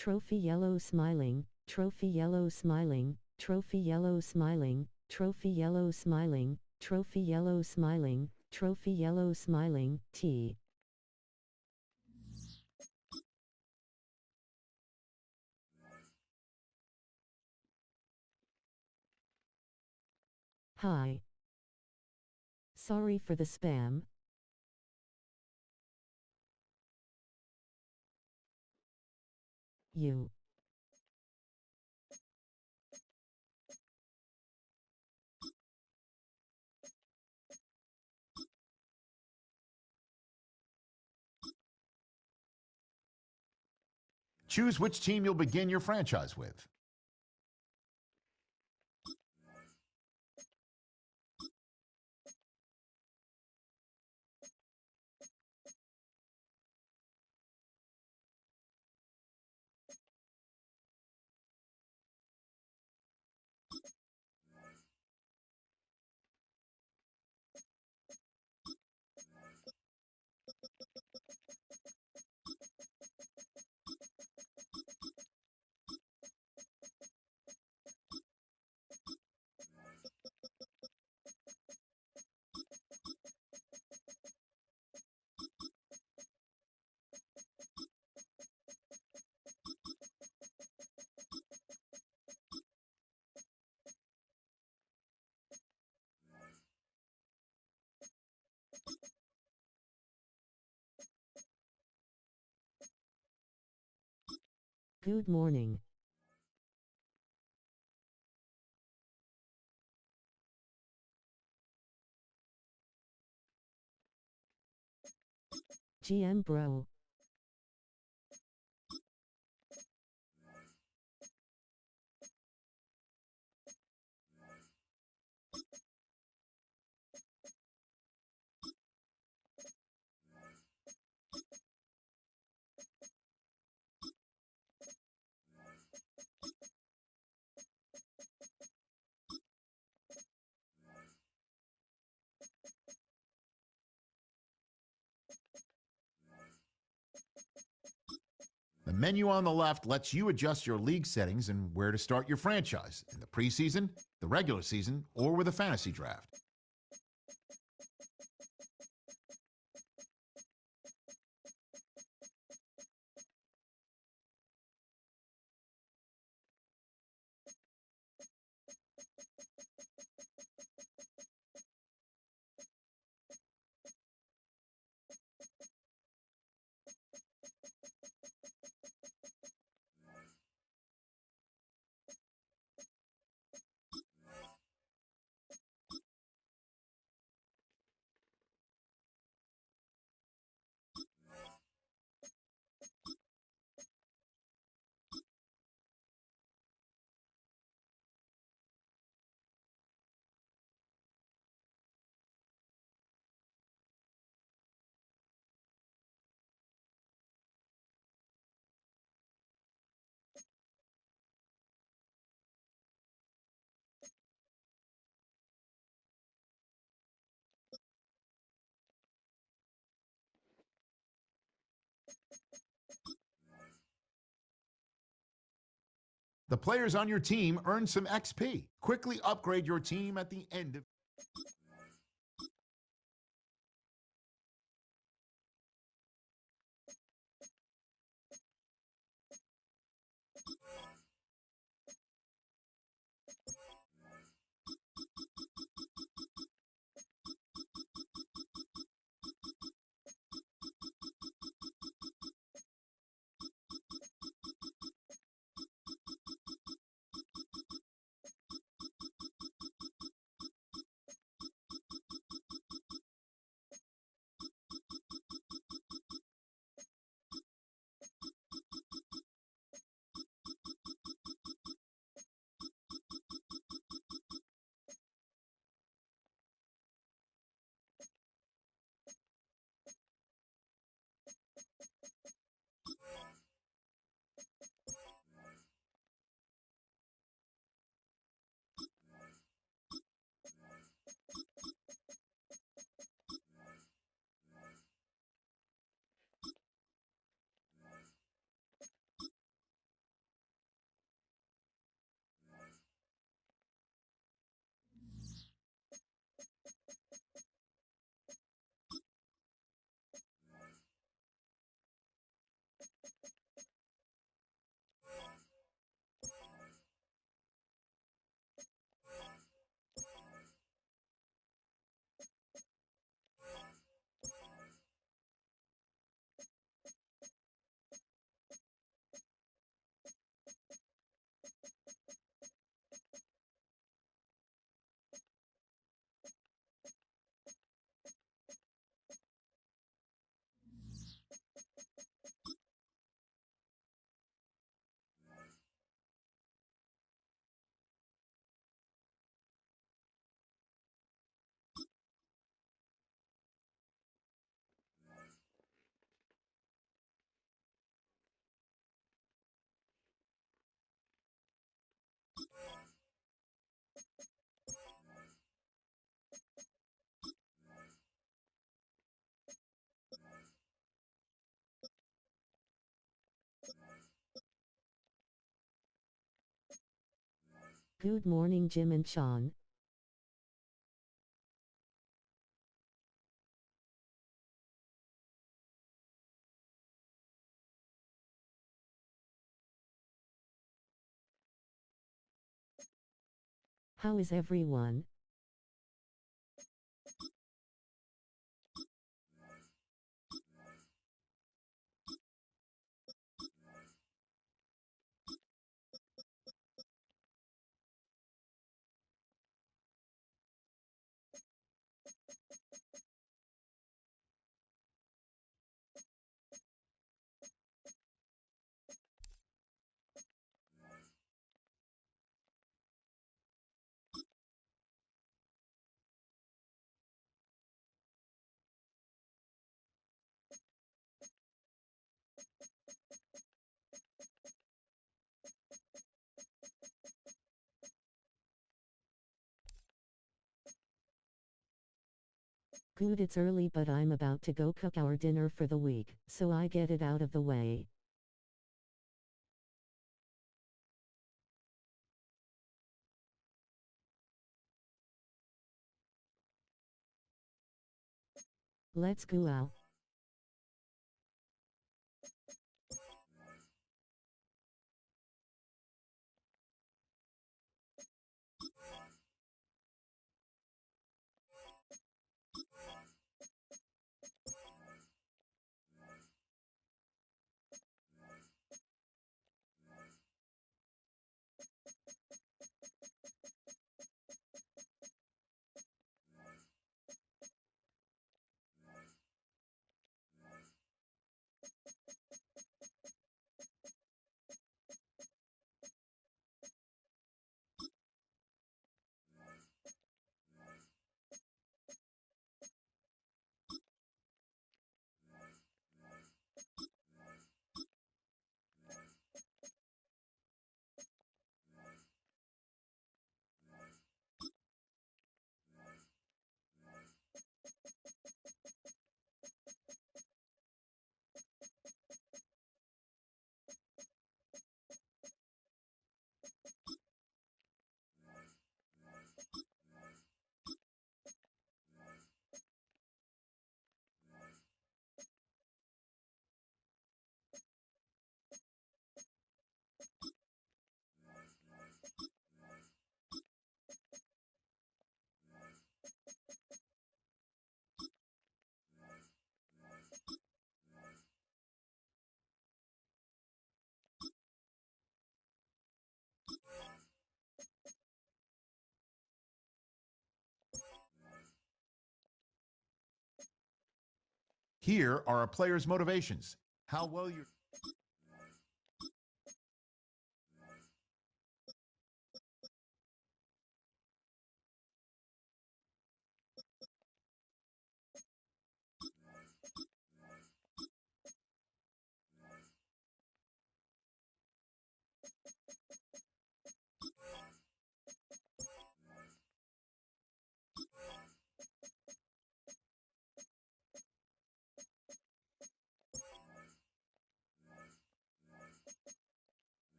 trophy yellow smiling, trophy yellow smiling, trophy yellow smiling, trophy yellow smiling, trophy yellow smiling, trophy yellow smiling, T. Hi. Sorry for the spam. You. Choose which team you'll begin your franchise with. Good morning. GM bro. The menu on the left lets you adjust your league settings and where to start your franchise in the preseason, the regular season, or with a fantasy draft. The players on your team earn some XP. Quickly upgrade your team at the end of Good morning, Jim and Sean. How is everyone? Good, it's early, but I'm about to go cook our dinner for the week, so I get it out of the way. Let's go out. Here are a player's motivations. How well you're.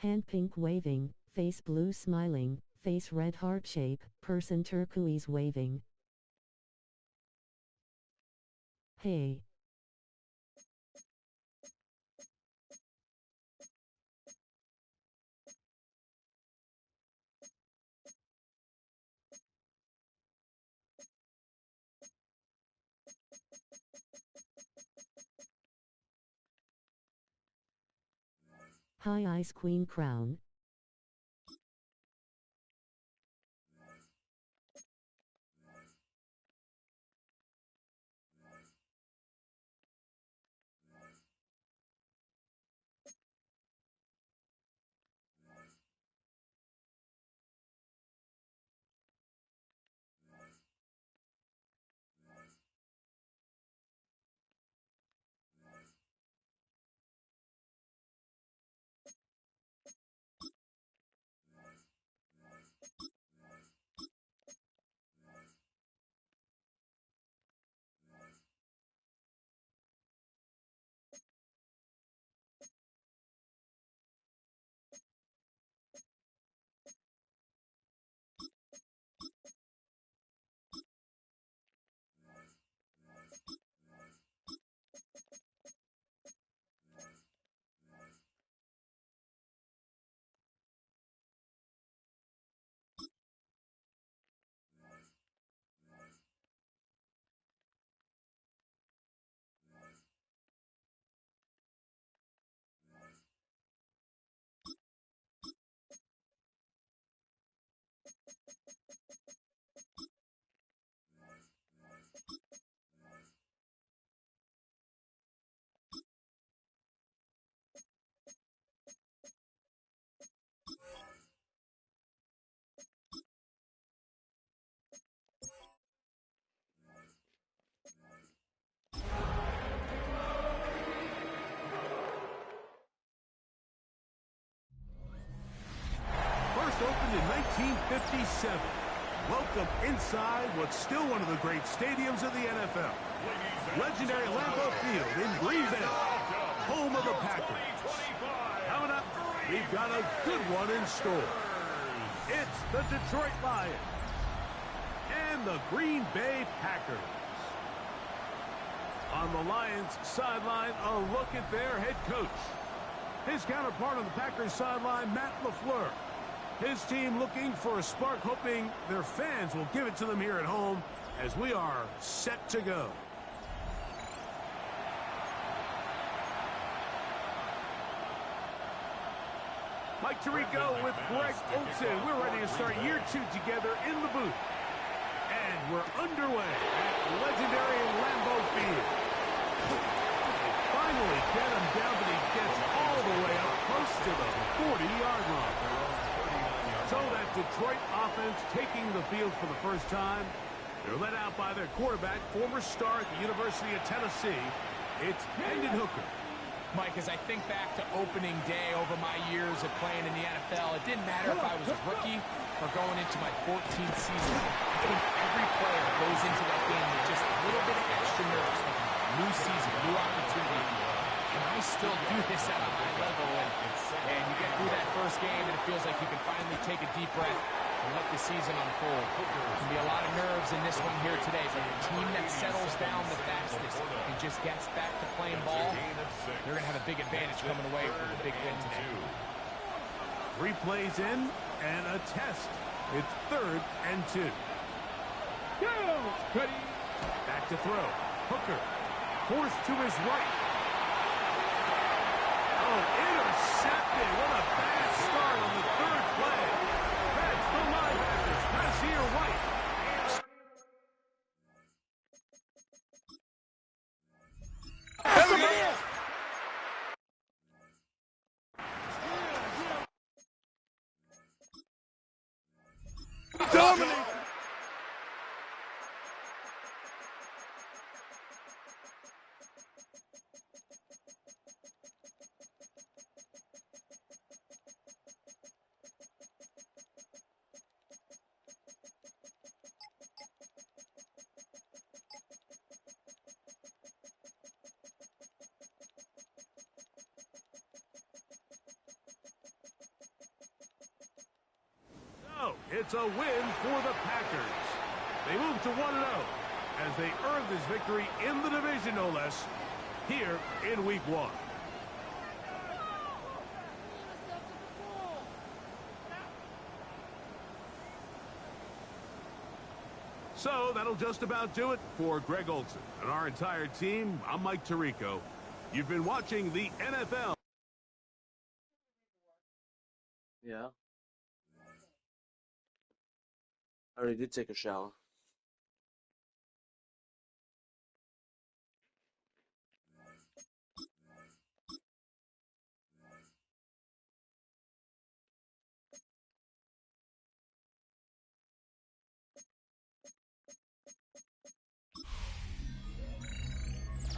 Hand pink waving, face blue smiling, face red heart shape, person turquoise waving. Hey. Hi Ice Queen Crown. 1957. Welcome inside what's still one of the great stadiums of the NFL. Legendary Lambeau Field in Green Bay, home of the Packers. Coming up, we've got a good one in store. It's the Detroit Lions and the Green Bay Packers. On the Lions sideline, a look at their head coach. His counterpart on the Packers sideline, Matt LaFleur. His team looking for a spark, hoping their fans will give it to them here at home as we are set to go. Mike Tirico with Greg Olsen. We're ready to start year 2 together in the booth. And we're underway at legendary Lambeau Field. They finally get him down, but he gets all the way up close to the 40-yard line. So that Detroit offense taking the field for the first time. They're led out by their quarterback, former star at the University of Tennessee. It's Hendon Hooker. Mike, as I think back to opening day over my years of playing in the NFL, it didn't matter if I was a rookie or going into my 14th season. I think every player goes into that game with just a little bit of extra nerves, like a new season, new opportunity. Can I still do this at a high level? And you get through that first game, and it feels like you can finally take a deep breath and let the season unfold. There can be a lot of nerves in this one here today, but the team that settles down the fastest and just gets back to playing ball, they're going to have a big advantage coming away with a big win today. 3 plays in and a test. It's 3rd and 2. Go! Ready. Back to throw. Hooker forced to his right. Oh, intercepted. What a bad start on the 3rd play. That's the linebackers. Rasheer White. Dominate. It's a win for the Packers. They move to 1-0 as they earn this victory in the division, no less, here in Week 1. So that'll just about do it for Greg Olsen and our entire team. I'm Mike Tirico. You've been watching the NFL. Yeah. I already did take a shower.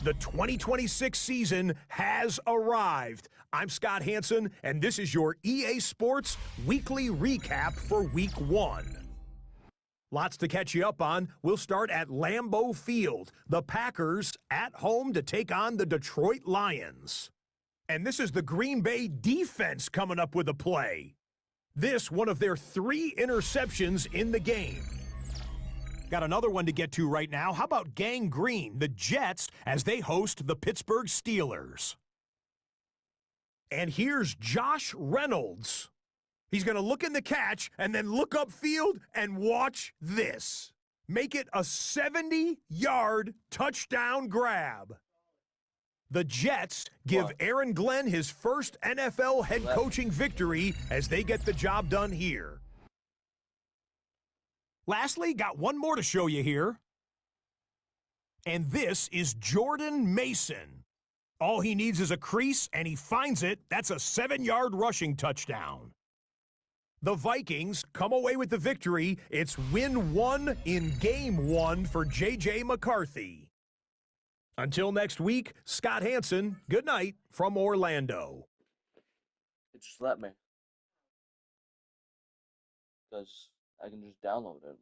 The 2026 season has arrived. I'm Scott Hansen, and this is your EA Sports Weekly Recap for Week 1. Lots to catch you up on. We'll start at Lambeau Field. The Packers at home to take on the Detroit Lions. And this is the Green Bay defense coming up with a play. This one of their 3 interceptions in the game. Got another one to get to right now. How about Gang Green, the Jets, as they host the Pittsburgh Steelers? And here's Josh Reynolds. He's going to look in the catch and then look upfield and watch this. Make it a 70-yard touchdown grab. The Jets give Aaron Glenn his first NFL head coaching victory as they get the job done here. Lastly, got one more to show you here. And this is Jordan Mason. All he needs is a crease, and he finds it. That's a 7-yard rushing touchdown. The Vikings come away with the victory. It's win 1 in game 1 for J.J. McCarthy. Until next week, Scott Hansen, good night from Orlando. It just let me. because I can just download it.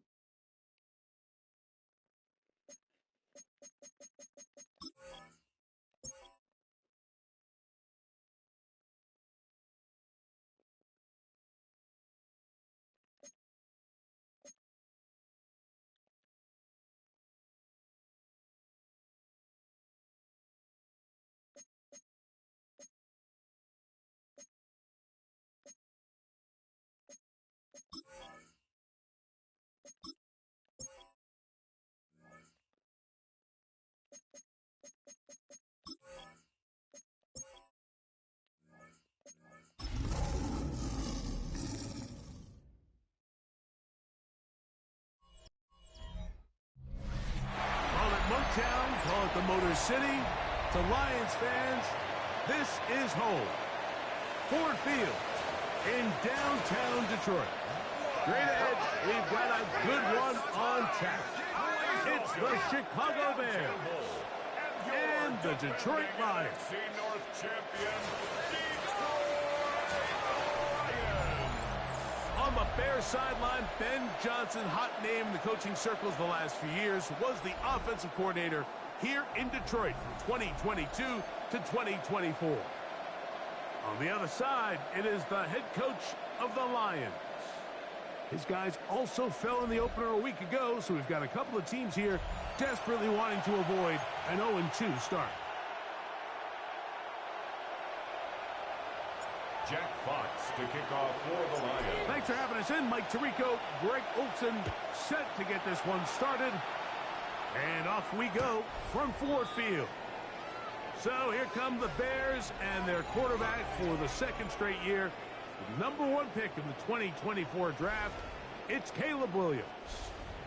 Call it Motown, call it the Motor City. To Lions fans, this is home. Ford Field in downtown Detroit. Straight ahead, we've got a good one on tap. It's the Chicago Bears and the Detroit Lions. On the Bears sideline, Ben Johnson, hot name in the coaching circles the last few years, was the offensive coordinator here in Detroit from 2022 to 2024. On the other side, it is the head coach of the Lions. His guys also fell in the opener a week ago, so we've got a couple of teams here desperately wanting to avoid an 0-2 start. Jack Fox to kick off for the Lions. Thanks for having us in, Mike Tirico. Greg Olsen set to get this one started. And off we go from Ford Field. So here come the Bears and their quarterback for the second straight year. The #1 pick in the 2024 draft, it's Caleb Williams.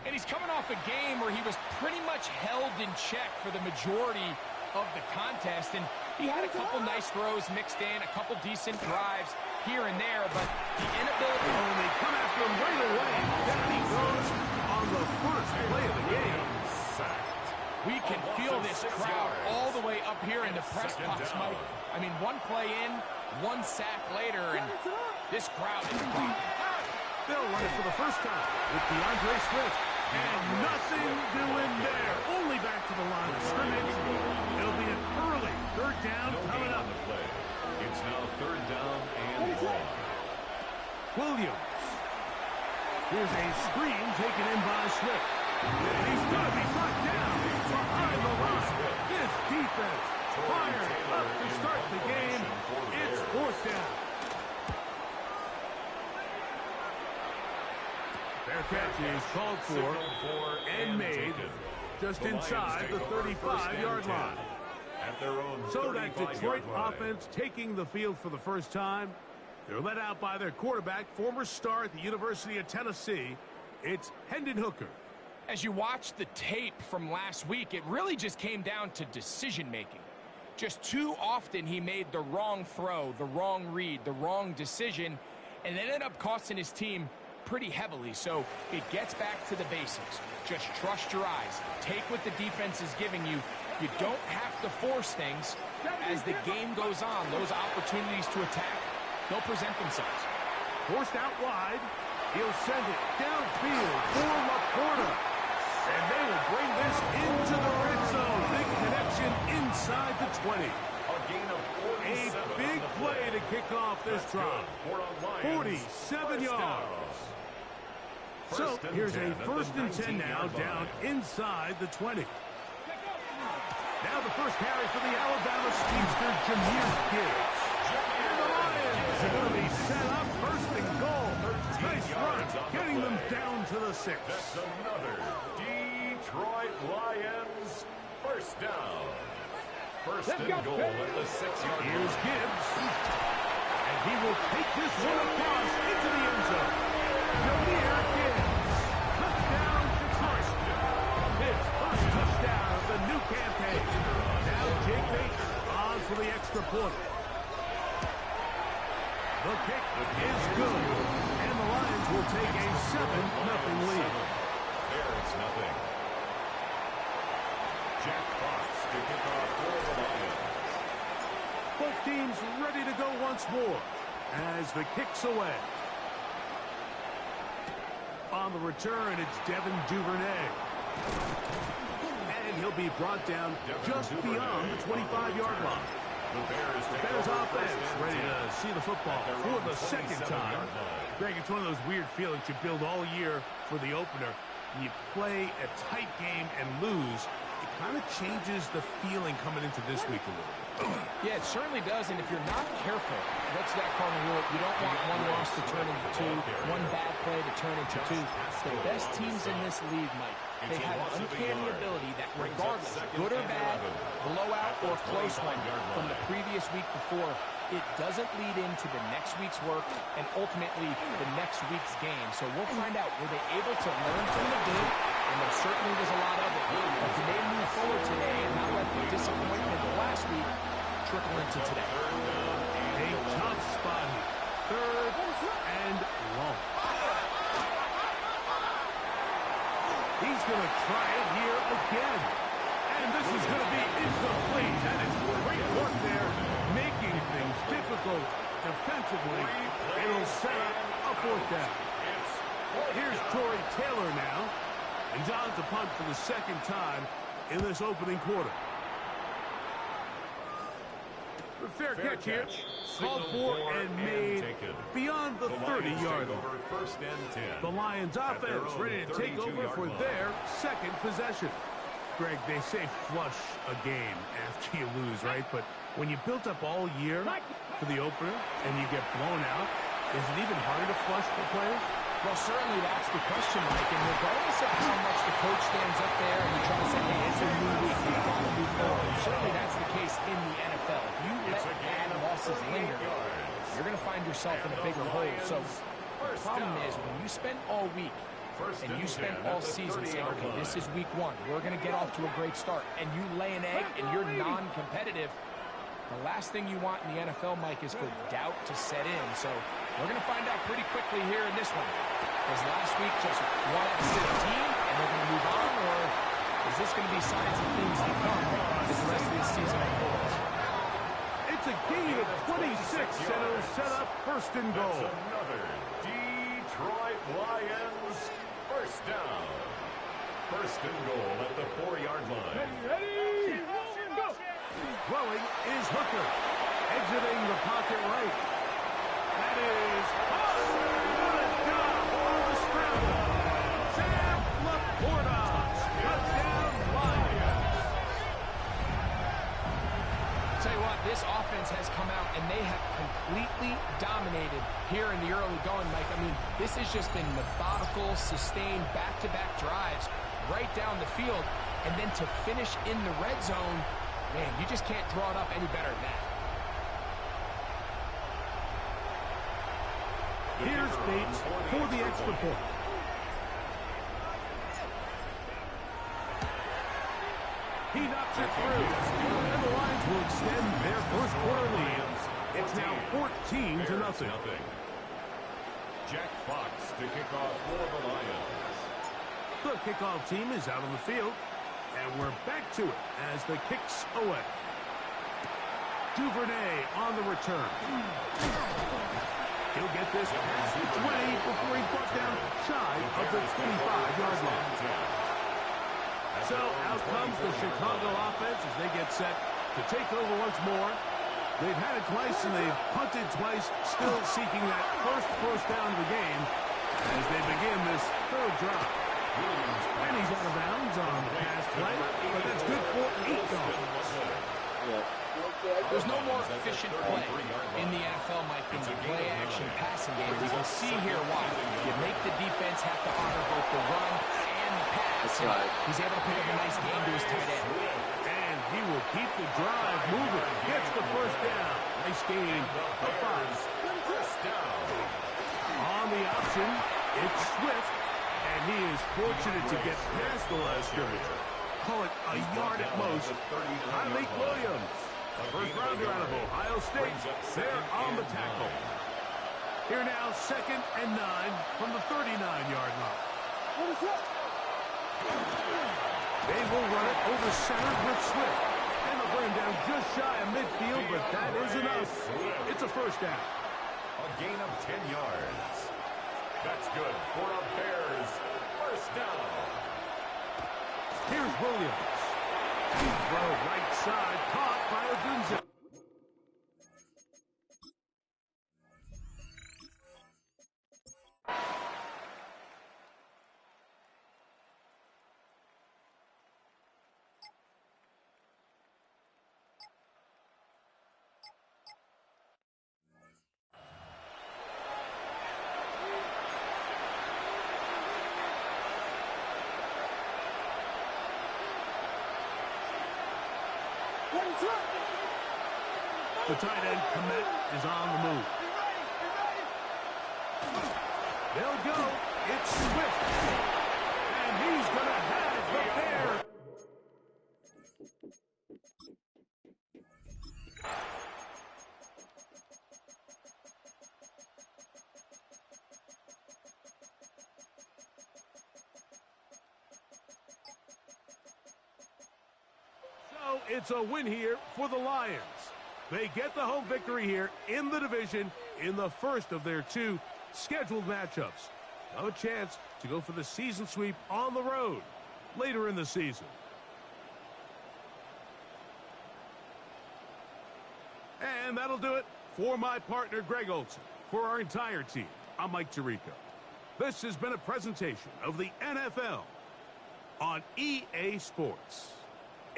And he's coming off a game where he was pretty much held in check for the majority of the contest. And he had a couple nice throws mixed in, a couple decent drives here and there, but the inability... Oh, they come after him right away. Down he goes on the first play of the game. We can feel this crowd all the way up here in the press box, Mike. I mean, one play in, one sack later, and this crowd is rocking. They'll run it for the first time with DeAndre Swift. And nothing doing there. Only back to the line of scrimmage. It'll be an early third down coming up. It's now third down and 1. Williams. Here's a screen taken in by Swift. He's going to be brought down behind the line. This defense fired up to start the game. It's fourth down. Fair catch is called for and made just inside the 35-yard line. So that Detroit offense taking the field for the first time. They're led out by their quarterback, former star at the University of Tennessee. It's Hendon Hooker. As you watch the tape from last week, it really just came down to decision-making. Just too often he made the wrong throw, the wrong read, the wrong decision, and it ended up costing his team pretty heavily. So it gets back to the basics. Just trust your eyes. Take what the defense is giving you. You don't have to force things. As the game goes on, those opportunities to attack, they'll present themselves. Forced out wide. He'll send it downfield for Laporta. And they will bring this into the red zone. Big connection inside the 20. A big play to kick off this drive. 47 yards. So here's a 1st and 10 now down inside the 20. Now the first carry for the Alabama speedster, Jahmyr Gibbs. And the Lions are going to be set up 1st and goal. Nice run, getting them down to the 6. That's another Detroit Lions first down. 1st and goal at the 6-yard line. Here's Gibbs. And he will take this one across into the end zone. Jahmyr Gibbs. Touchdown, Detroit. His first touchdown of the new campaign. Now Jake Bates on for the extra point. The kick is good. And the Lions will take a 7-0 lead. There's nothing. Jack Fox to kick off for the Lions. Both teams ready to go once more as the kick's away. on the return. It's Devin Duvernay. And he'll be brought down just beyond the 25-yard line. The Bears offense ready to see the football for the second time. Greg, it's one of those weird feelings you build all year for the opener. And you play a tight game and lose. It kind of changes the feeling coming into this week a little bit. Yeah, it certainly does, and if you're not careful, what's that cardinal rule? You don't want one loss to turn into two, one bad play to turn into two. The best teams in this league, Mike, they have an uncanny ability that regardless, good or bad, blowout or close one from the previous week before, it doesn't lead into the next week's work and ultimately the next week's game. So we'll find out, were they able to learn from the good? And there certainly was a lot of it. But can they move forward today and not let the disappointment of last week trickle into today? A tough spot here. Third and long. He's going to try it here again. And this is going to be incomplete. That is great work there, making things difficult defensively. It'll set up a fourth down. Here's Torrey Taylor now. He's on to punt for the second time in this opening quarter. The fair catch here, called for and made beyond the 30-yard line. The Lions offense ready to take over for their second possession. Greg, they say flush a game after you lose, right? But when you built up all year for the opener and you get blown out, is it even harder to flush for players? Well, certainly that's the question, Mike. And regardless of how much the coach stands up there and you try to say, hey, it's a new week, we've got to move forward. And certainly that's the case in the NFL. If you let bad losses linger, you're going to find yourself in a bigger hole. So the problem is when you spend all week and you spend all season saying, okay, this is week one, we're going to get off to a great start, and you lay an egg and you're non-competitive, the last thing you want in the NFL, Mike, is for doubt to set in. So we're going to find out pretty quickly here in this one. Was last week just one out of 15 and they're going to move on, or is this going to be signs of things to come as the rest of this season unfolds? It's a gain of 26, and it'll set up first and goal. That's another Detroit Lions first down. First and goal at the 4-yard line. Ready? Go! Throwing is Hooker. Exiting the pocket right. That is... What a job on the scramble. Sam Laporta. Touchdown Lions. Tell you what, this offense has come out and they have completely dominated here in the early going, Mike. I mean, this has just been methodical, sustained, back-to-back drives right down the field. And then to finish in the red zone, man, you just can't draw it up any better than that. Here's Bates for the extra point. He knocks it through. And the Lions will extend their first quarter lead. It's now 14-0. Jack Fox to kick off for the Lions. The kickoff team is out on the field. And we're back to it as the kick's away. Duvernay on the return. He'll get this past the 20 before he's brought down shy of the 25-yard line. So out comes the Chicago offense as they get set to take over once more. They've had it twice and they've punted twice, still seeking that first down of the game as they begin this third drive. And he's out of bounds on the pass play, but that's good for 8 yards. There's no more efficient play in the NFL, Mike, than the play-action passing game. You can see here why. You make the defense have to honor both the run and the pass. He's able to pick up a nice game to his tight end. And he will keep the drive moving. Gets the first down. Nice gain of 5. First down. On the option, it's Swift. And he is fortunate to get past the last scrimmage. Call it a yard at most. Tyreek Williams, first rounder out of Ohio State, there on the tackle. Here now, 2nd and 9 from the 39-yard line. They will run it over center with Swift. And they'll bring him down just shy of midfield, but that is enough. It's a first down. A gain of 10 yards. That's good for the Bears. First down. Here's Williams. Throw right side, caught by Odunze. The tight end, Komet, is on the move. They'll go. It's Swift. And he's going to have the Bears. So it's a win here for the Lions. They get the home victory here in the division in the first of their two scheduled matchups. Have a chance to go for the season sweep on the road later in the season. And that'll do it for my partner, Greg Olson. For our entire team, I'm Mike Tirico. This has been a presentation of the NFL on EA Sports.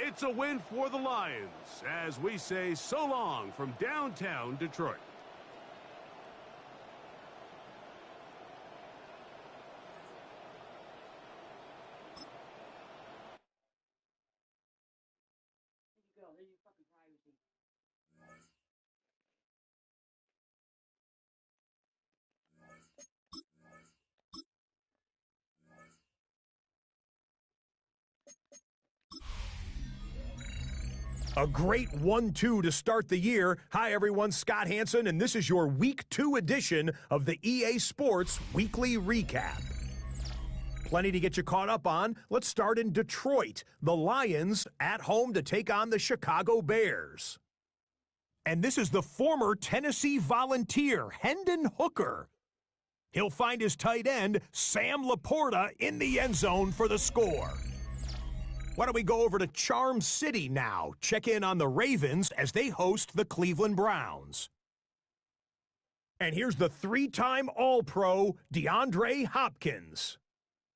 It's a win for the Lions as we say so long from downtown Detroit. A great 1-2 to start the year. Hi, everyone. Scott Hanson, and this is your Week 2 edition of the EA Sports Weekly Recap. Plenty to get you caught up on. Let's start in Detroit. The Lions at home to take on the Chicago Bears. And this is the former Tennessee Volunteer, Hendon Hooker. He'll find his tight end, Sam Laporta, in the end zone for the score. Why don't we go over to Charm City now? Check in on the Ravens as they host the Cleveland Browns. And here's the three-time All-Pro, DeAndre Hopkins.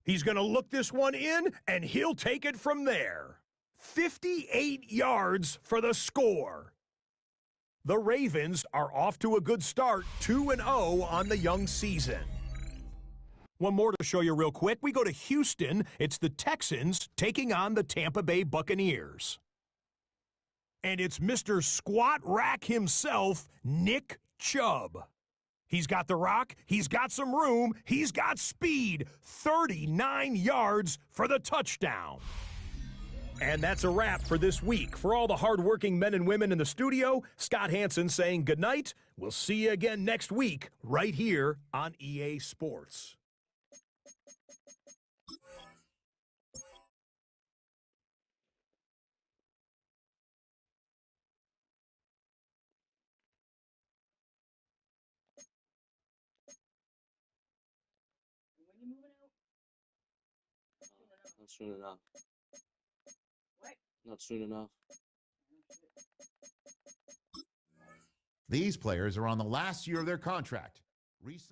He's going to look this one in, and he'll take it from there. 58 yards for the score. The Ravens are off to a good start, 2-0 on the young season. One more to show you real quick. We go to Houston. It's the Texans taking on the Tampa Bay Buccaneers. And it's Mr. Squat Rack himself, Nick Chubb. He's got the rock, he's got some room, he's got speed. 39 yards for the touchdown. And that's a wrap for this week. For all the hardworking men and women in the studio, Scott Hanson saying goodnight. We'll see you again next week right here on EA Sports. Not soon enough. What? Not soon enough. These players are on the last year of their contract.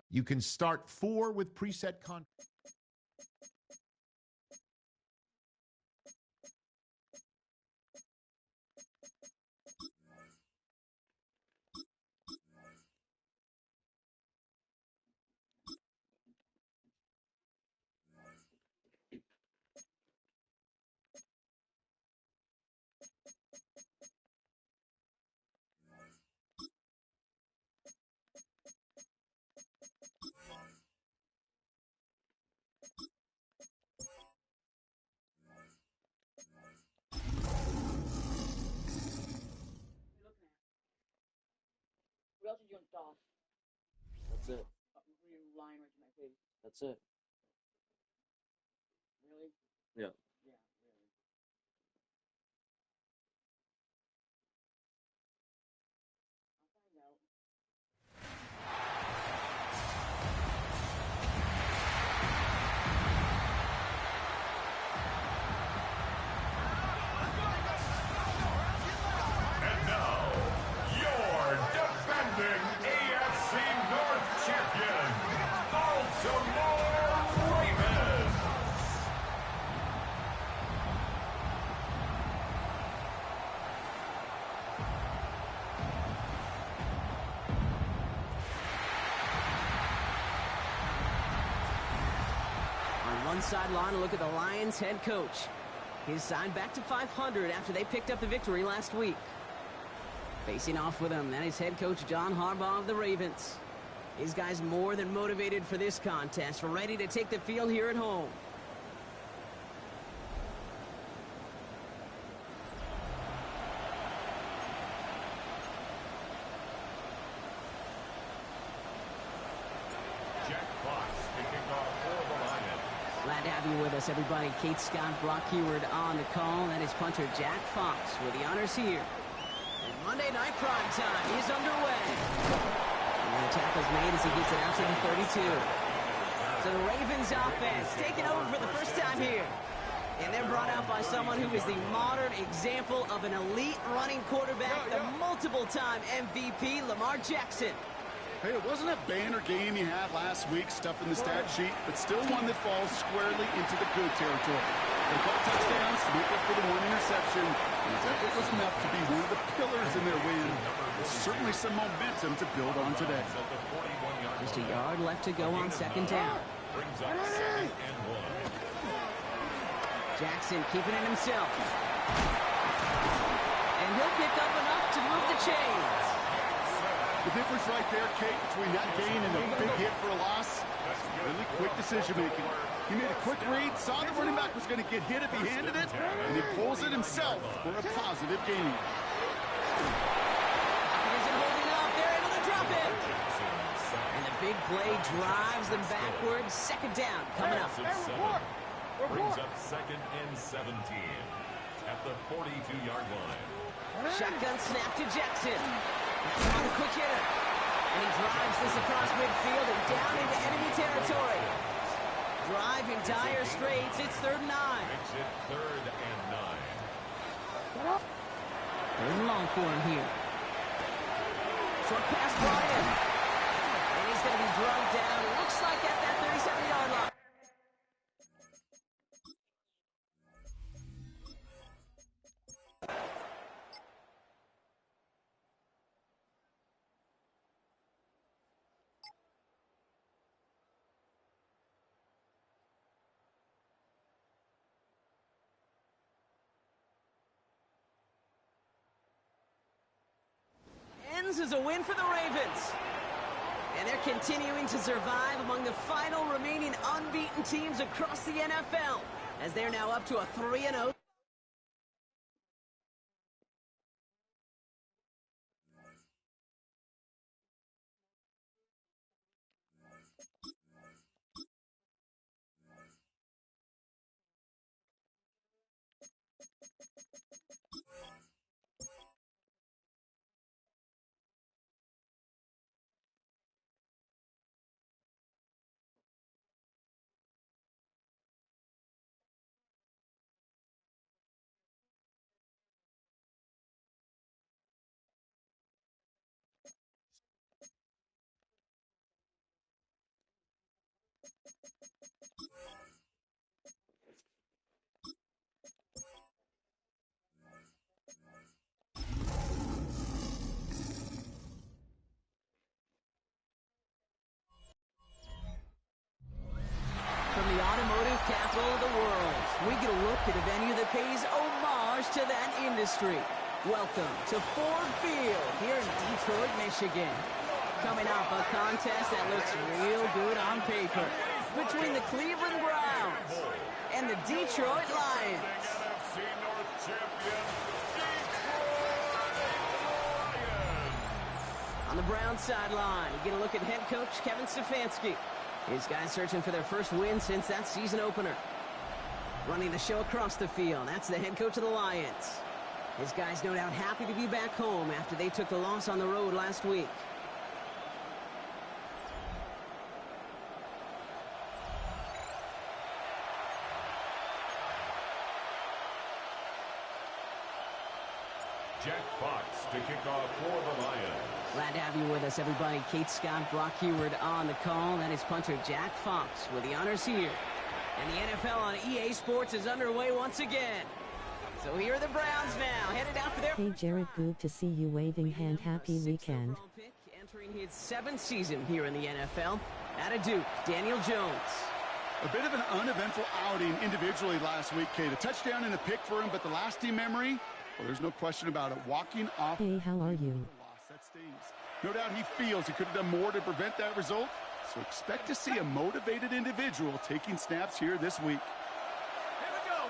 You can start 4 with preset contracts. What else are you doing, Doss? That's it. You're lying right to my face. That's it. Really? Yeah. Yeah, really. I'll find out. Browns sideline, a look at the Lions head coach. His side back to 500 after they picked up the victory last week. Facing off with him, that is head coach John Harbaugh of the Ravens. These guys more than motivated for this contest, ready to take the field here at home. Glad to have you with us, everybody. Kate Scott, Brock Heward on the call. That is punter Jack Fox with the honors here. And Monday night prime time is underway. And the tackle's made as he gets it out to the 32. So the Ravens offense taking over for the first time here. And they're brought out by someone who is the modern example of an elite running quarterback, the multiple-time MVP, Lamar Jackson. Hey, it wasn't a banner game he had last week, stuff in the stat sheet, but still one that falls squarely into the good territory. They caught touchdowns to make up for the one interception. His effort was enough to be one of the pillars in their win. There's certainly some momentum to build on today. Just a yard left to go on second down. Jackson keeping it himself. And he'll pick up enough to move the chains. The difference right there, Kate, between that gain and a big hit for a loss, really quick decision-making. He made a quick read, saw the running back was going to get hit if he handed it, and he pulls it himself for a positive gain. Isn't holding up. They're able to drop it. And the big play drives them backwards. Second down coming up. Brings up second and 17 at the 42-yard line. Shotgun snap to Jackson. That's on the quick hitter. And he drives this across midfield and down into enemy territory. Driving dire straits, it's 3rd and 9. Makes it 3rd and 9. 3rd and long for him here. Short pass brought in. And he's going to be drugged down. Looks like at that 37-yard line. Is a win for the Ravens. And they're continuing to survive among the final remaining unbeaten teams across the NFL, as they're now up to a 3-0. From the automotive capital of the world, we get a look at a venue that pays homage to that industry. Welcome to Ford Field here in Detroit, Michigan. Coming up, a contest that looks real good on paper between the Cleveland Browns and the Detroit Lions. On the Browns sideline, you get a look at head coach Kevin Stefanski. His guys searching for their first win since that season opener. Running the show across the field, that's the head coach of the Lions. His guys no doubt happy to be back home after they took the loss on the road last week. Jack Fox to kick off for the Lions. Glad to have you with us, everybody. Kate Scott, Brock Heward on the call. That is punter Jack Fox with the honors here. And the NFL on EA Sports is underway once again. So here are the Browns now, headed out for their... Hey Jared, good to see you waving hand. Happy weekend. Entering his 7th season here in the NFL. Out of Duke, Daniel Jones. A bit of an uneventful outing individually last week, Kate. A touchdown and a pick for him, but the lasting memory, well, there's no question about it. Walking off. Hey, how are you? That stings. No doubt he feels he could have done more to prevent that result. So expect to see a motivated individual taking snaps here this week. Here we go.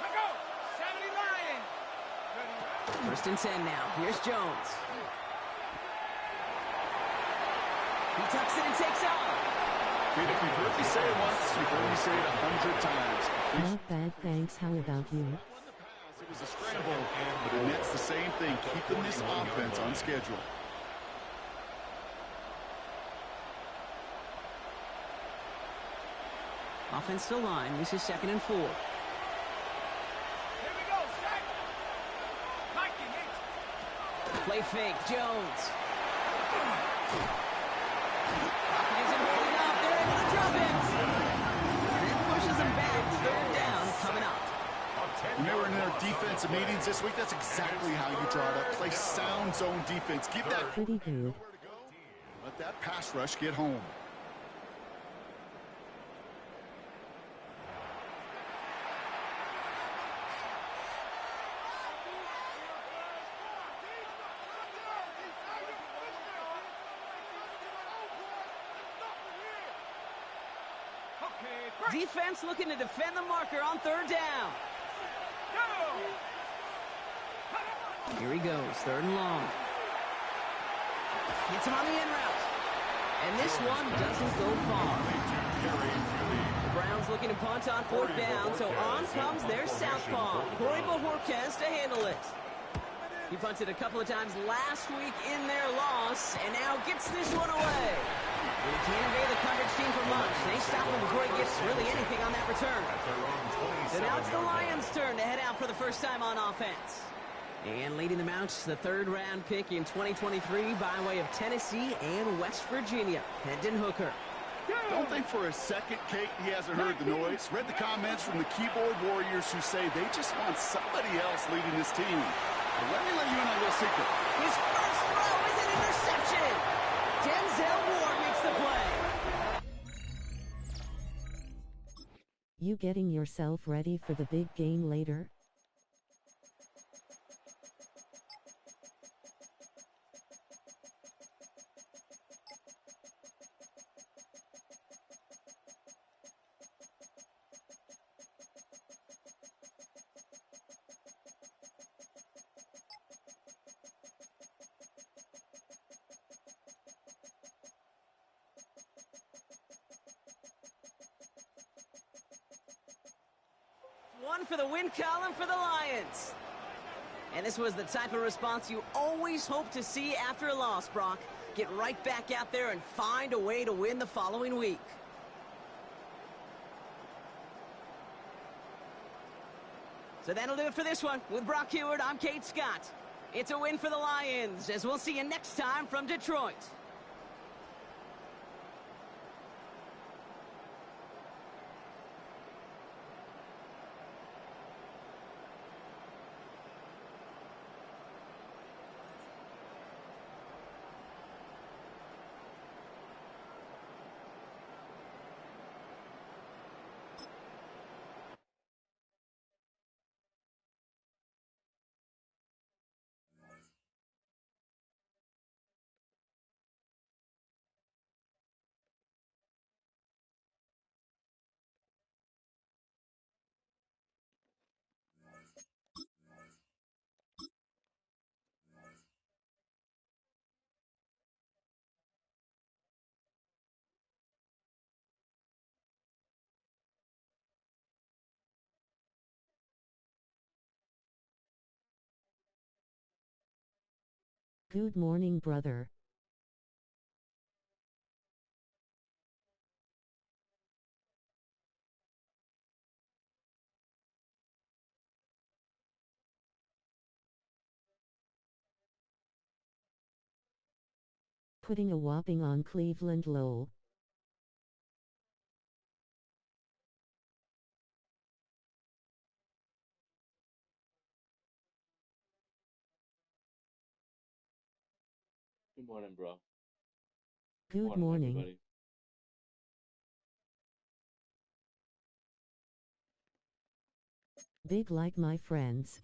Let go. 70 Lions. First and 10 now. Here's Jones. He tucks it and takes off. Kate, if you've heard me say it once, you've heard me say it 100 times. Not bad, thanks. How about you? It was a scramble, but it nets the same thing, keeping this offense on schedule. Offensive line. This is 2nd and 4. Here we go. Set. Viking. Play fake. Jones. Pocket isn't holding up. They're able to drop it. Then pushes him back. 3rd down coming up. Remember in our defensive meetings this week, that's exactly how you draw it up. Play sound zone defense. Give that Pretty good. Let that pass rush get home. Defense looking to defend the marker on 3rd down. Here he goes, 3rd and long. Hits him on the in route. And this one doesn't go far. The Browns looking to punt on 4th down, so on comes their southpaw, Corey Bojorquez, to handle it. He punted a couple of times last week in their loss, and now gets this one away. He can't evade the coverage team for much. They stop him before he gets really anything on that return. So now it's the Lions' turn to head out for the first time on offense. And leading them out, the 3rd-round pick in 2023 by way of Tennessee and West Virginia, Hendon Hooker. Don't think for a second, Kate, he hasn't heard the noise. Read the comments from the keyboard warriors who say they just want somebody else leading this team. But let me let you in on a little secret. His first throw is an interception. Denzel Ward makes the play. You getting yourself ready for the big game later? One for the win column for the Lions. And this was the type of response you always hope to see after a loss, Brock. Get right back out there and find a way to win the following week. So that'll do it for this one. With Brock Heward, I'm Kate Scott. It's a win for the Lions, as we'll see you next time from Detroit. Good morning, brother. Putting a whopping on Cleveland low. Good morning, bro. Good morning. Everybody. big like my friends.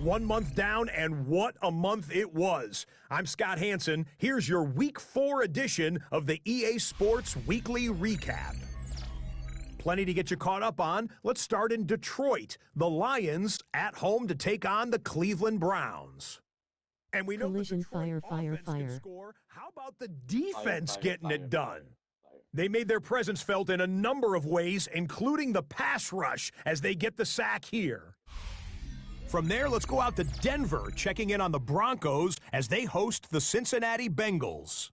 1 month down, and what a month it was. I'm Scott Hanson. Here's your Week 4 edition of the EA Sports Weekly Recap. Plenty to get you caught up on. Let's start in Detroit. The Lions at home to take on the Cleveland Browns. And we know Collision, the Detroit fire, offense fire. can score. How about the defense Fire, getting fire, it done? fire. They made their presence felt in a number of ways, including the pass rush as they get the sack here. From there, let's go out to Denver, checking in on the Broncos as they host the Cincinnati Bengals.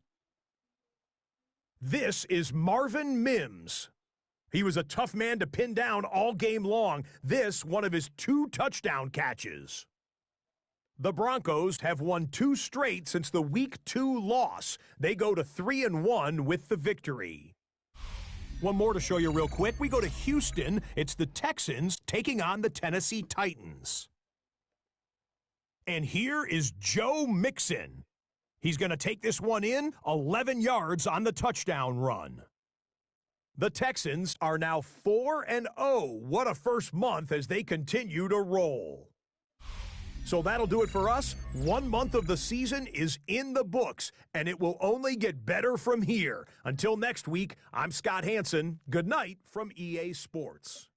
This is Marvin Mims. He was a tough man to pin down all game long. This, one of his 2 touchdown catches. The Broncos have won 2 straight since the Week 2 loss. They go to 3-1 with the victory. One more to show you real quick. We go to Houston. It's the Texans taking on the Tennessee Titans. And here is Joe Mixon. He's going to take this one in, 11 yards on the touchdown run. The Texans are now 4-0. What a first month as they continue to roll. So that'll do it for us. 1 month of the season is in the books, and it will only get better from here. Until next week, I'm Scott Hanson. Good night from EA Sports.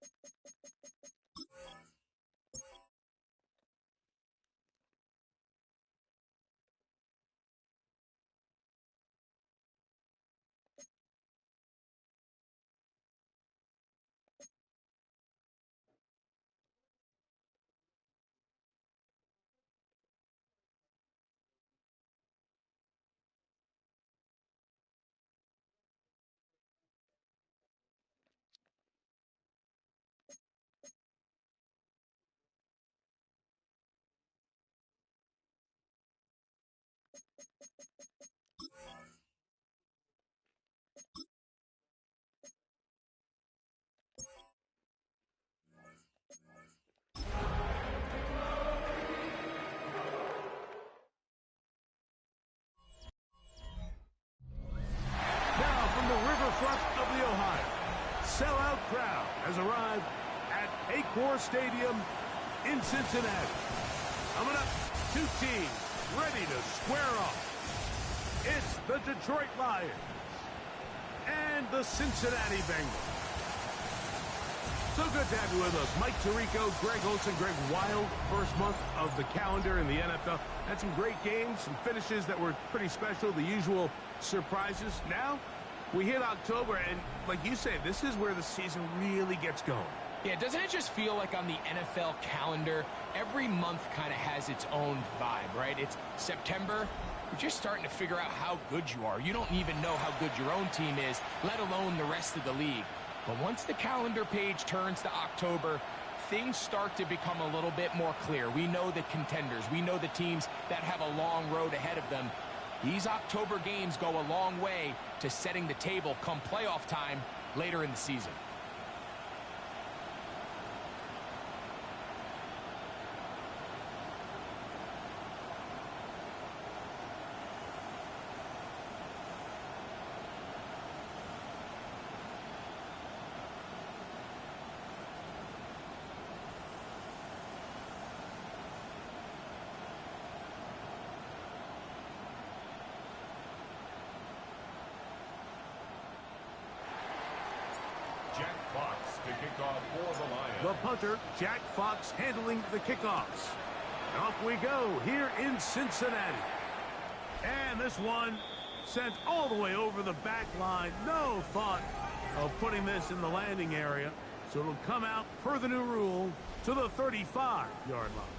Now from the riverfront of the Ohio, sellout crowd has arrived at Paycor Stadium in Cincinnati. Coming up, 2 teams ready to square off. It's the Detroit Lions and the Cincinnati Bengals. So good to have you with us. Mike Tirico, Greg Olson, Greg Wild. First month of the calendar in the NFL. Had some great games, some finishes that were pretty special, the usual surprises. Now, we hit October, and like you say, this is where the season really gets going. Yeah, doesn't it just feel like on the NFL calendar, every month kind of has its own vibe, right? It's September. You're just starting to figure out how good you are. You don't even know how good your own team is, let alone the rest of the league. But once the calendar page turns to October, things start to become a little bit more clear. We know the contenders. We know the teams that have a long road ahead of them. These October games go a long way to setting the table come playoff time later in the season. Jack Fox to kick off for the Lions. The punter, Jack Fox, handling the kickoffs. And off we go here in Cincinnati. And this one sent all the way over the back line. No thought of putting this in the landing area. So it'll come out, per the new rule, to the 35-yard line.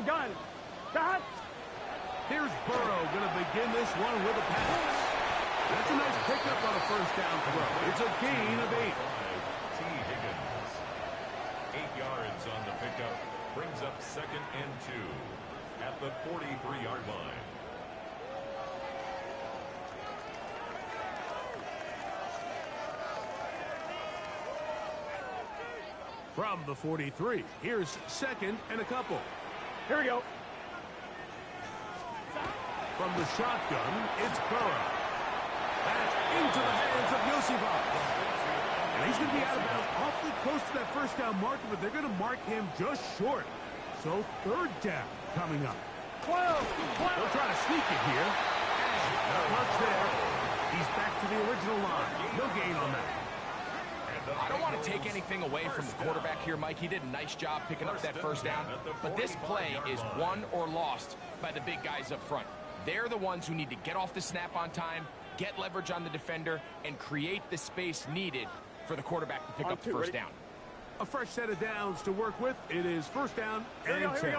Gun. Got. Here's Burrow going to begin this one with a pass. That's a nice pickup on a first down throw. It's a gain of 8. T. Higgins. 8 yards on the pickup. Brings up 2nd and 2 at the 43-yard line. From the 43, here's second and a couple. Here we go. From the shotgun, it's Burrow. That's into the hands of Yosifov. And he's going to be out of bounds awfully close to that first down marker, but they're going to mark him just short. So third down coming up. 12. They'll try to sneak it here. Not much there. He's back to the original line. No gain on that. I don't want to take anything away from the quarterback here, Mike. He did a nice job picking up that first down. But this play is won or lost by the big guys up front. They're the ones who need to get off the snap on time, get leverage on the defender, and create the space needed for the quarterback to pick up the first down. A fresh set of downs to work with. It is first down and 10. Working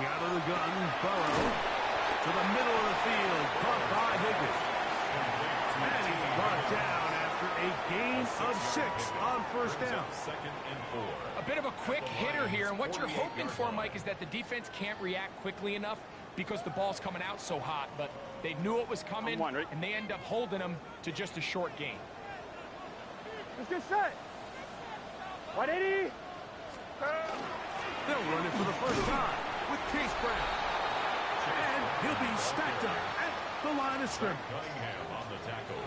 out of the gun, Burrow to the middle of the field, caught by Higgins. And he's brought down after a gain of 6 on first down. Second and 4. A bit of a quick hitter here, and what you're hoping for, Mike, is that the defense can't react quickly enough because the ball's coming out so hot, but they knew it was coming, and they end up holding them to just a short gain. Let's get set. 180. They'll run it for the first time with Case Brown. And he'll be stacked up at the line of scrimmage. Cunningham on the tackle.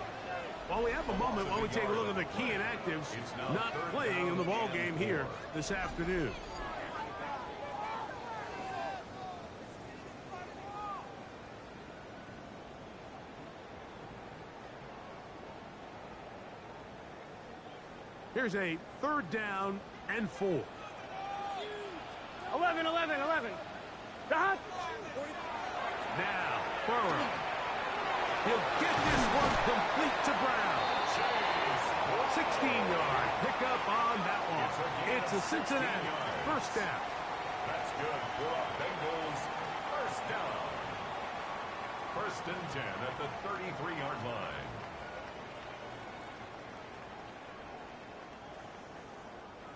While we have a moment, while we take a look at the key inactives not playing in the ball game here this afternoon. Here's a third down and 4. 11. Dot. Now, Burrow. He'll get this one complete to Brown. 16-yard pickup on that one. It's a Cincinnati first down. That's good for the Bengals. First down. First and 10 at the 33-yard line.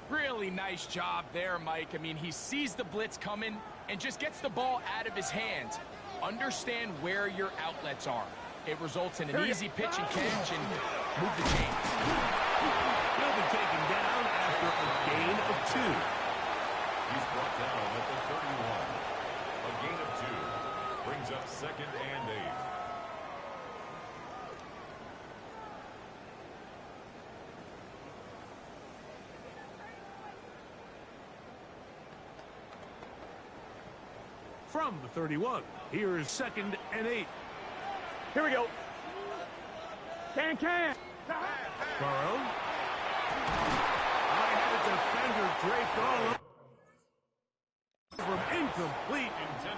Really nice job there, Mike. I mean, he sees the blitz coming and just gets the ball out of his hands. Understand where your outlets are. It results in an easy pitch and catch and move the chains. He'll be taken down after a gain of 2. He's brought down at the 31. A gain of 2 brings up second and 8. From the 31, here is second and 8. Here we go. Can. Burrow. I had a defender draped all over. From incomplete.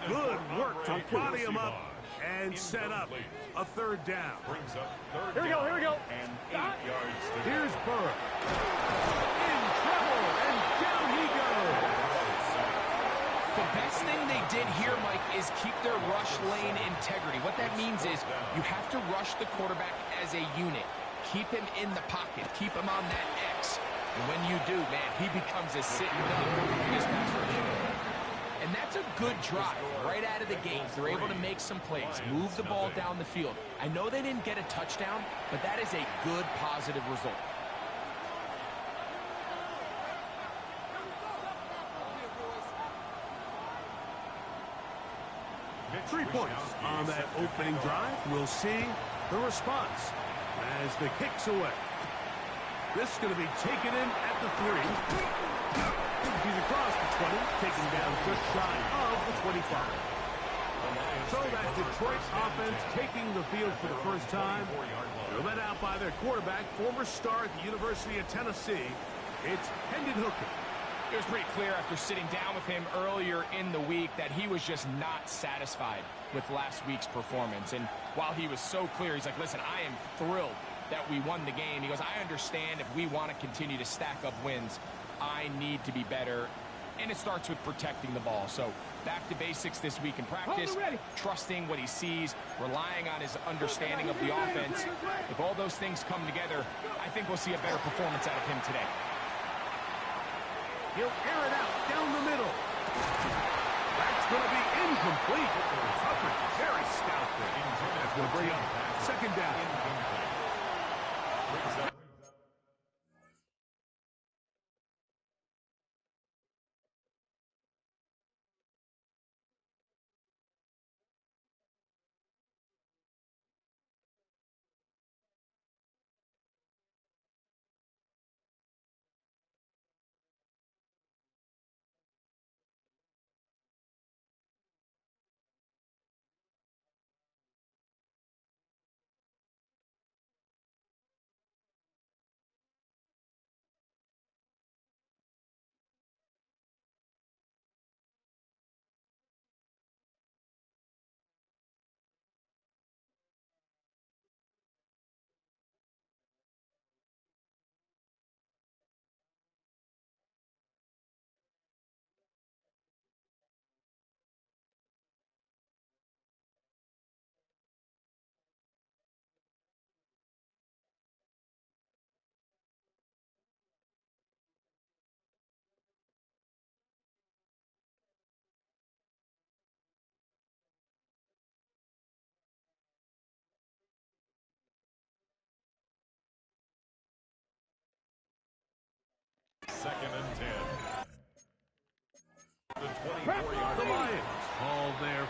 Good work to body him up and set up a third down. Brings up third Here we go. and 8 yards to go. Here's Burrow. In trouble, and down he goes. The best thing they did here, Mike, is keep their rush lane integrity. What that means is you have to rush the quarterback as a unit. Keep him in the pocket. Keep him on that X. And when you do, man, he becomes a sitting duck in this pass rush. And that's a good drive right out of the gate. They're able to make some plays, move the ball down the field. I know they didn't get a touchdown, but that is a good, positive result. 3 points on that opening drive. We'll see the response as the kick's away. This is going to be taken in at the 3. He's across the 20, taken down just shy of the 25. So that Detroit offense taking the field for the first time. They're led out by their quarterback, former star at the University of Tennessee. It's Hendon Hooker. It was pretty clear after sitting down with him earlier in the week that he was just not satisfied with last week's performance. And while he was so clear, he's like, listen, I am thrilled that we won the game. He goes, I understand if we want to continue to stack up wins, I need to be better. And it starts with protecting the ball. So back to basics this week in practice, trusting what he sees, relying on his understanding of the offense. If all those things come together, I think we'll see a better performance out of him today. He'll air it out down the middle. That's going to be incomplete. Tucker, very stout there. That's going to bring up second down.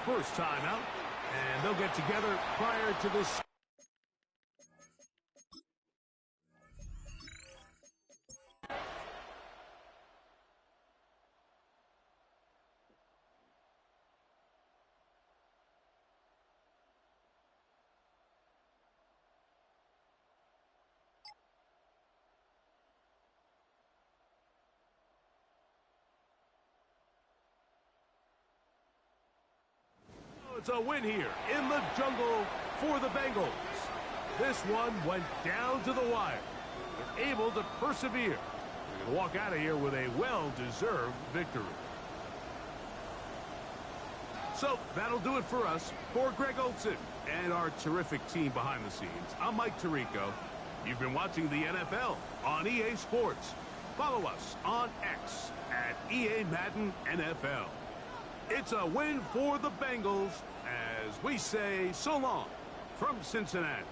first time out, and they'll get together prior to this. It's a win here in the jungle for the Bengals. This one went down to the wire. They're able to persevere. They're going to walk out of here with a well-deserved victory. So that'll do it for us. For Greg Olsen and our terrific team behind the scenes, I'm Mike Tirico. You've been watching the NFL on EA Sports. Follow us on X at EA Madden NFL. It's a win for the Bengals as we say so long from Cincinnati.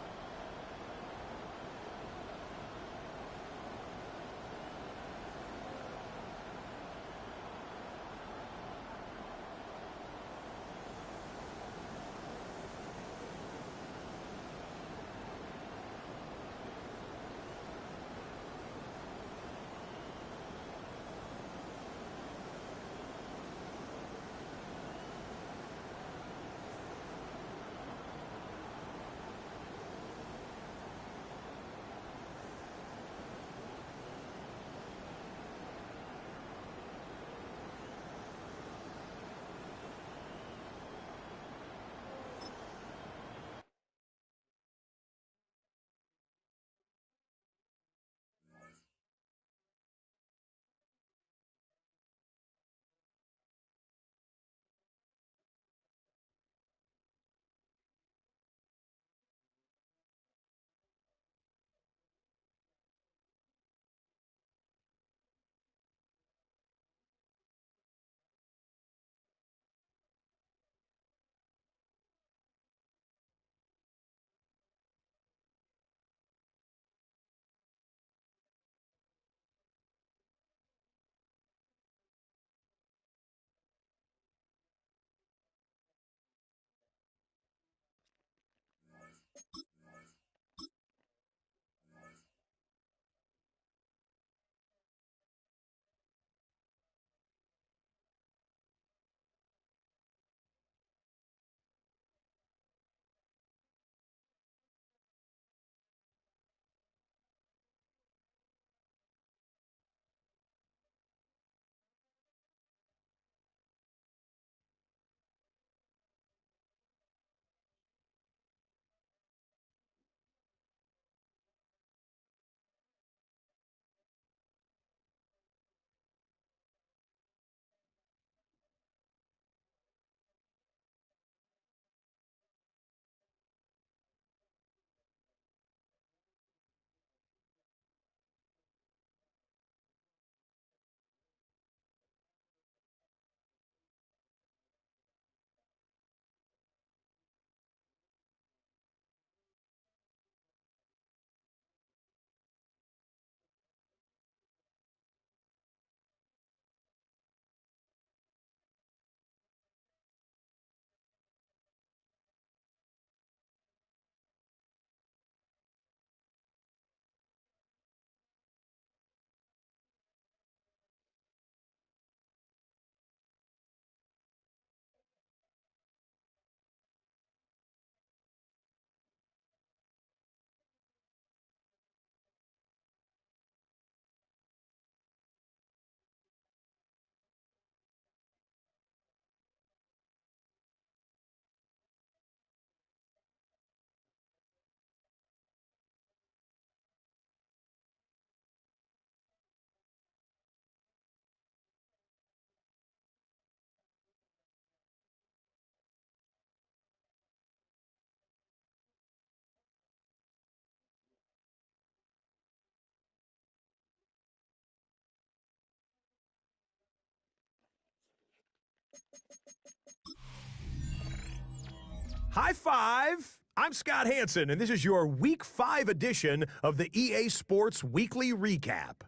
High five! I'm Scott Hanson, and this is your Week 5 edition of the EA Sports Weekly Recap.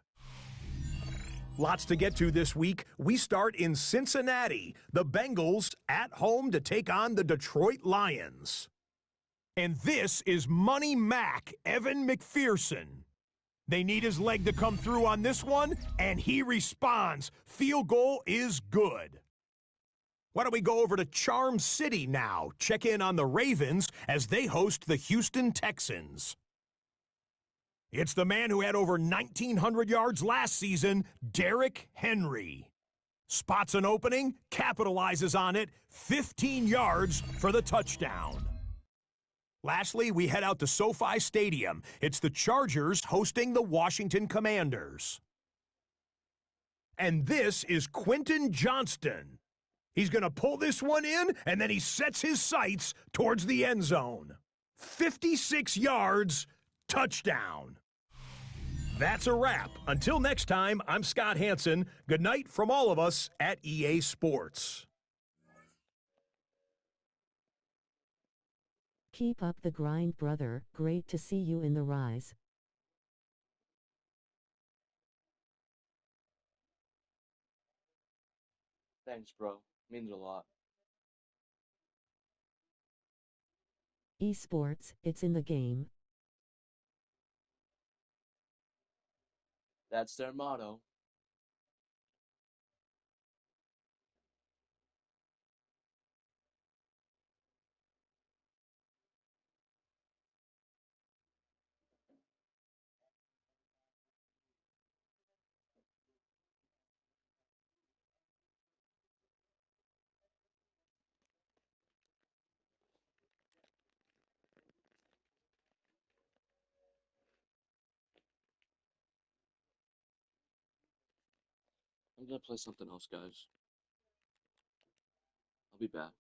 Lots to get to this week. We start in Cincinnati. The Bengals at home to take on the Detroit Lions. And this is Money Mac, Evan McPherson. They need his leg to come through on this one, and he responds. Field goal is good. Why don't we go over to Charm City now? Check in on the Ravens as they host the Houston Texans. It's the man who had over 1,900 yards last season, Derrick Henry. Spots an opening, capitalizes on it, 15 yards for the touchdown. Lastly, we head out to SoFi Stadium. It's the Chargers hosting the Washington Commanders. And this is Quentin Johnston. He's going to pull this one in, and then he sets his sights towards the end zone. 56 yards, touchdown. That's a wrap. Until next time, I'm Scott Hanson. Good night from all of us at EA Sports. Keep up the grind, brother. Great to see you in the rise. Thanks, bro. Means a lot. Esports, it's in the game. That's their motto. I'm gonna play something else, guys. I'll be back.